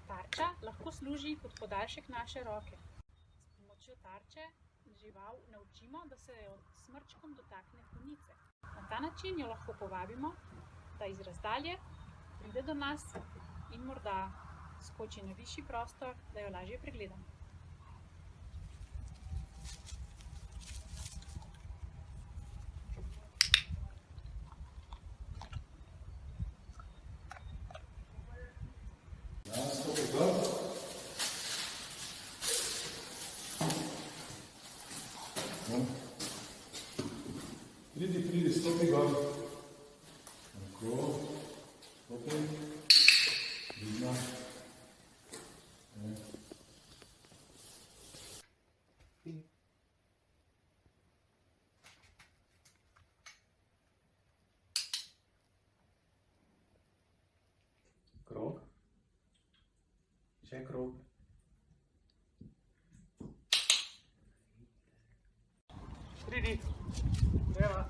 Tarča lahko služi kot podaljšek naše roke. S pomočjo tarče žival naučimo, da se jo s smrčkom dotakne konice. Na ta način jo lahko povabimo, da iz razdalje pride do nas in morda skoči na višji prostor, da jo lažje pregledamo. Pridi, stopi gor. Tako, stopi. Vidno. Krog. Še krog. Pridi. Greva.